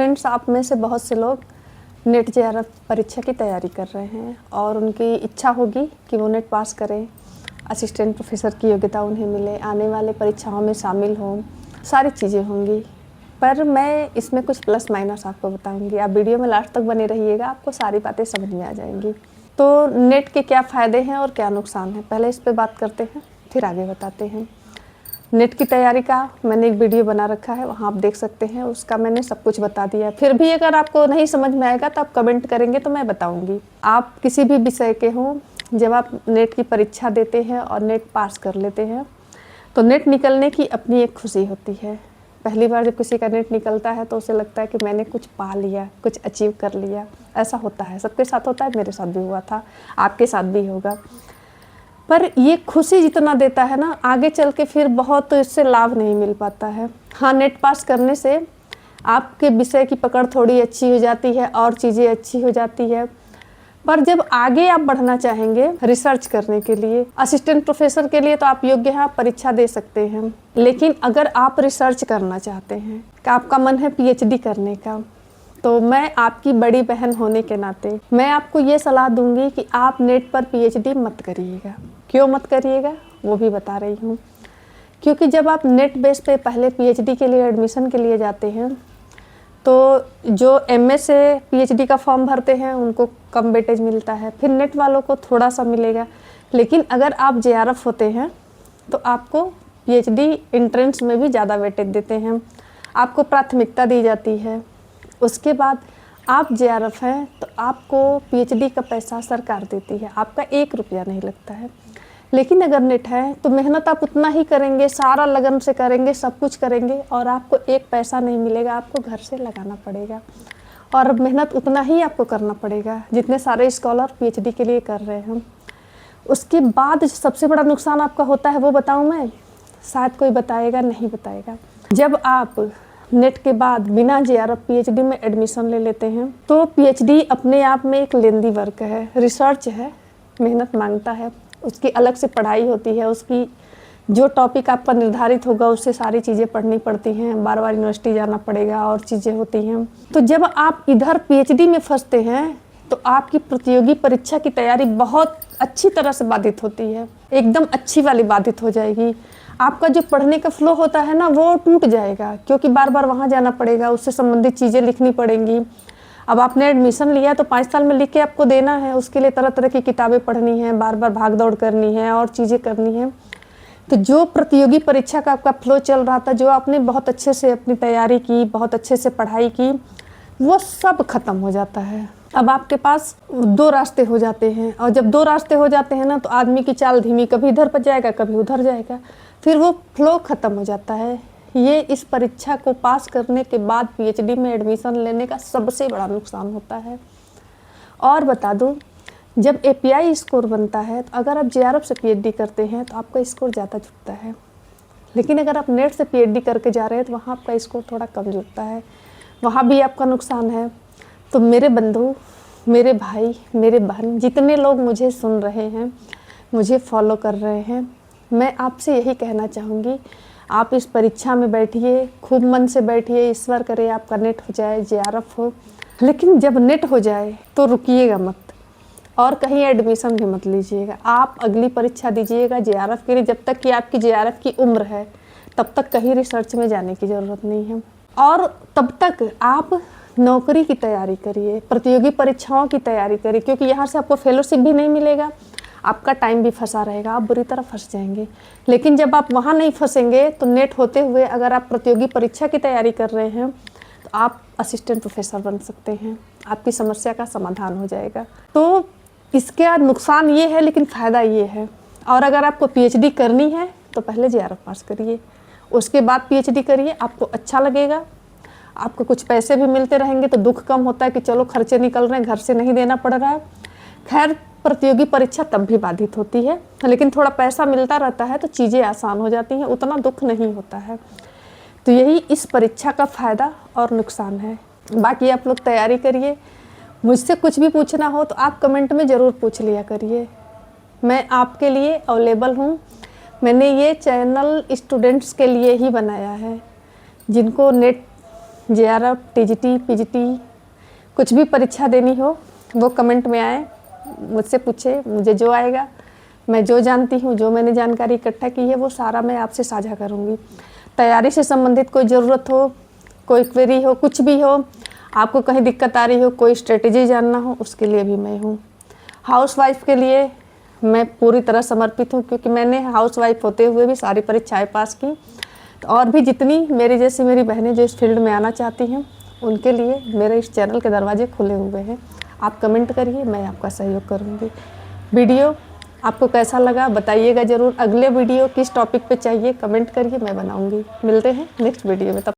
Friends, आप में से बहुत से लोग नेट जेआरएफ परीक्षा की तैयारी कर रहे हैं और उनकी इच्छा होगी कि वो नेट पास करें, असिस्टेंट प्रोफेसर की योग्यता उन्हें मिले, आने वाले परीक्षाओं में शामिल हों, सारी चीज़ें होंगी। पर मैं इसमें कुछ प्लस माइनस आपको बताऊंगी। आप वीडियो में लास्ट तक बने रहिएगा, आपको सारी बातें समझ में आ जाएंगी। तो नेट के क्या फ़ायदे हैं और क्या नुकसान है, पहले इस पर बात करते हैं, फिर आगे बताते हैं। नेट की तैयारी का मैंने एक वीडियो बना रखा है, वहाँ आप देख सकते हैं। उसका मैंने सब कुछ बता दिया है। फिर भी अगर आपको नहीं समझ में आएगा तो आप कमेंट करेंगे तो मैं बताऊंगी। आप किसी भी विषय के हों, जब आप नेट की परीक्षा देते हैं और नेट पास कर लेते हैं तो नेट निकलने की अपनी एक खुशी होती है। पहली बार जब किसी का नेट निकलता है तो उसे लगता है कि मैंने कुछ पा लिया, कुछ अचीव कर लिया। ऐसा होता है, सबके साथ होता है, मेरे साथ भी हुआ था, आपके साथ भी होगा। पर ये खुशी जितना देता है ना, आगे चल के फिर बहुत इससे लाभ नहीं मिल पाता है। हाँ, नेट पास करने से आपके विषय की पकड़ थोड़ी अच्छी हो जाती है और चीज़ें अच्छी हो जाती है। पर जब आगे आप बढ़ना चाहेंगे रिसर्च करने के लिए, असिस्टेंट प्रोफेसर के लिए तो आप योग्य हैं, आप परीक्षा दे सकते हैं। लेकिन अगर आप रिसर्च करना चाहते हैं, कि आपका मन है पीएचडी करने का, तो मैं आपकी बड़ी बहन होने के नाते मैं आपको ये सलाह दूंगी कि आप नेट पर पीएचडी मत करिएगा। क्यों मत करिएगा वो भी बता रही हूँ। क्योंकि जब आप नेट बेस पे पहले पीएचडी के लिए एडमिशन के लिए जाते हैं तो जो एमए से पीएचडी का फॉर्म भरते हैं उनको कम वेटेज मिलता है, फिर नेट वालों को थोड़ा सा मिलेगा। लेकिन अगर आप जेआरएफ होते हैं तो आपको पीएचडी एंट्रेंस में भी ज़्यादा वेटेज देते हैं, आपको प्राथमिकता दी जाती है। उसके बाद आप जेआरएफ हैं तो आपको पीएचडी का पैसा सरकार देती है, आपका 1 रुपया नहीं लगता है। लेकिन अगर नेट है तो मेहनत आप उतना ही करेंगे, सारा लगन से करेंगे, सब कुछ करेंगे और आपको 1 पैसा नहीं मिलेगा, आपको घर से लगाना पड़ेगा। और मेहनत उतना ही आपको करना पड़ेगा जितने सारे स्कॉलर पीएचडी के लिए कर रहे हैं। उसके बाद सबसे बड़ा नुकसान आपका होता है वो बताऊँ मैं, शायद कोई बताएगा नहीं बताएगा। जब आप नेट के बाद बिना जेआरएफ पीएचडी में एडमिशन ले लेते हैं तो पीएचडी अपने आप में एक लेंदी वर्क है, रिसर्च है, मेहनत मांगता है, उसकी अलग से पढ़ाई होती है, उसकी जो टॉपिक आपका निर्धारित होगा उससे सारी चीज़ें पढ़नी पड़ती हैं, बार बार यूनिवर्सिटी जाना पड़ेगा और चीज़ें होती हैं। तो जब आप इधर पीएचडी में फंसते हैं तो आपकी प्रतियोगी परीक्षा की तैयारी बहुत अच्छी तरह से बाधित होती है, एकदम अच्छी वाली बाधित हो जाएगी। आपका जो पढ़ने का फ्लो होता है ना वो टूट जाएगा, क्योंकि बार बार वहाँ जाना पड़ेगा, उससे संबंधित चीज़ें लिखनी पड़ेंगी। अब आपने एडमिशन लिया तो 5 साल में लिख के आपको देना है, उसके लिए तरह तरह की किताबें पढ़नी है, बार बार भाग दौड़ करनी है और चीज़ें करनी है। तो जो प्रतियोगी परीक्षा का आपका फ्लो चल रहा था, जो आपने बहुत अच्छे से अपनी तैयारी की, बहुत अच्छे से पढ़ाई की, वो सब खत्म हो जाता है। अब आपके पास 2 रास्ते हो जाते हैं और जब 2 रास्ते हो जाते हैं ना तो आदमी की चाल धीमी, कभी इधर पर जाएगा कभी उधर जाएगा, फिर वो फ्लो ख़त्म हो जाता है। ये इस परीक्षा को पास करने के बाद पीएचडी में एडमिशन लेने का सबसे बड़ा नुकसान होता है। और बता दूं, जब एपीआई स्कोर बनता है तो अगर आप जेआरएफ से पीएचडी करते हैं तो आपका स्कोर ज़्यादा जुटता है। लेकिन अगर आप नेट से पीएचडी करके जा रहे हैं तो वहाँ आपका स्कोर थोड़ा कम जुटता है, वहाँ भी आपका नुकसान है। तो मेरे बंधु, मेरे भाई, मेरे बहन, जितने लोग मुझे सुन रहे हैं, मुझे फॉलो कर रहे हैं, मैं आपसे यही कहना चाहूँगी, आप इस परीक्षा में बैठिए, खूब मन से बैठिए, ईश्वर करे आपका नेट हो जाए, जेआरएफ हो। लेकिन जब नेट हो जाए तो रुकिएगा मत और कहीं एडमिशन भी मत लीजिएगा। आप अगली परीक्षा दीजिएगा जेआरएफ के लिए। जब तक कि आपकी जेआरएफ की उम्र है तब तक कहीं रिसर्च में जाने की ज़रूरत नहीं है। और तब तक आप नौकरी की तैयारी करिए, प्रतियोगी परीक्षाओं की तैयारी करिए, क्योंकि यहाँ से आपको फेलोशिप भी नहीं मिलेगा, आपका टाइम भी फंसा रहेगा, आप बुरी तरह फंस जाएंगे। लेकिन जब आप वहाँ नहीं फंसेंगे तो नेट होते हुए अगर आप प्रतियोगी परीक्षा की तैयारी कर रहे हैं तो आप असिस्टेंट प्रोफेसर बन सकते हैं, आपकी समस्या का समाधान हो जाएगा। तो इसका नुकसान ये है लेकिन फ़ायदा ये है। और अगर आपको पीएचडी करनी है तो पहले जेआरएफ पास करिए, उसके बाद पीएचडी करिए, आपको अच्छा लगेगा, आपको कुछ पैसे भी मिलते रहेंगे तो दुख कम होता है कि चलो खर्चे निकल रहे हैं, घर से नहीं देना पड़ रहा है। खैर, प्रतियोगी परीक्षा तब भी बाधित होती है, लेकिन थोड़ा पैसा मिलता रहता है तो चीज़ें आसान हो जाती हैं, उतना दुख नहीं होता है। तो यही इस परीक्षा का फ़ायदा और नुकसान है। बाकी आप लोग तैयारी करिए। मुझसे कुछ भी पूछना हो तो आप कमेंट में ज़रूर पूछ लिया करिए, मैं आपके लिए अवेलेबल हूँ। मैंने ये चैनल स्टूडेंट्स के लिए ही बनाया है जिनको नेट JRF, TGT, PGT कुछ भी परीक्षा देनी हो वो कमेंट में आए, मुझसे पूछे, मुझे जो आएगा, मैं जो जानती हूँ, जो मैंने जानकारी इकट्ठा की है वो सारा मैं आपसे साझा करूँगी। तैयारी से संबंधित कोई ज़रूरत हो, कोई क्वेरी हो, कुछ भी हो, आपको कहीं दिक्कत आ रही हो, कोई स्ट्रेटेजी जानना हो, उसके लिए भी मैं हूँ। हाउसवाइफ के लिए मैं पूरी तरह समर्पित हूँ, क्योंकि मैंने हाउसवाइफ होते हुए भी सारी परीक्षाएं पास की। तो और भी जितनी मेरी जैसी मेरी बहनें जो इस फील्ड में आना चाहती हैं, उनके लिए मेरे इस चैनल के दरवाजे खुले हुए हैं। आप कमेंट करिए, मैं आपका सहयोग करूँगी। वीडियो आपको कैसा लगा बताइएगा ज़रूर। अगले वीडियो किस टॉपिक पे चाहिए कमेंट करिए, मैं बनाऊँगी। मिलते हैं नेक्स्ट वीडियो में। तब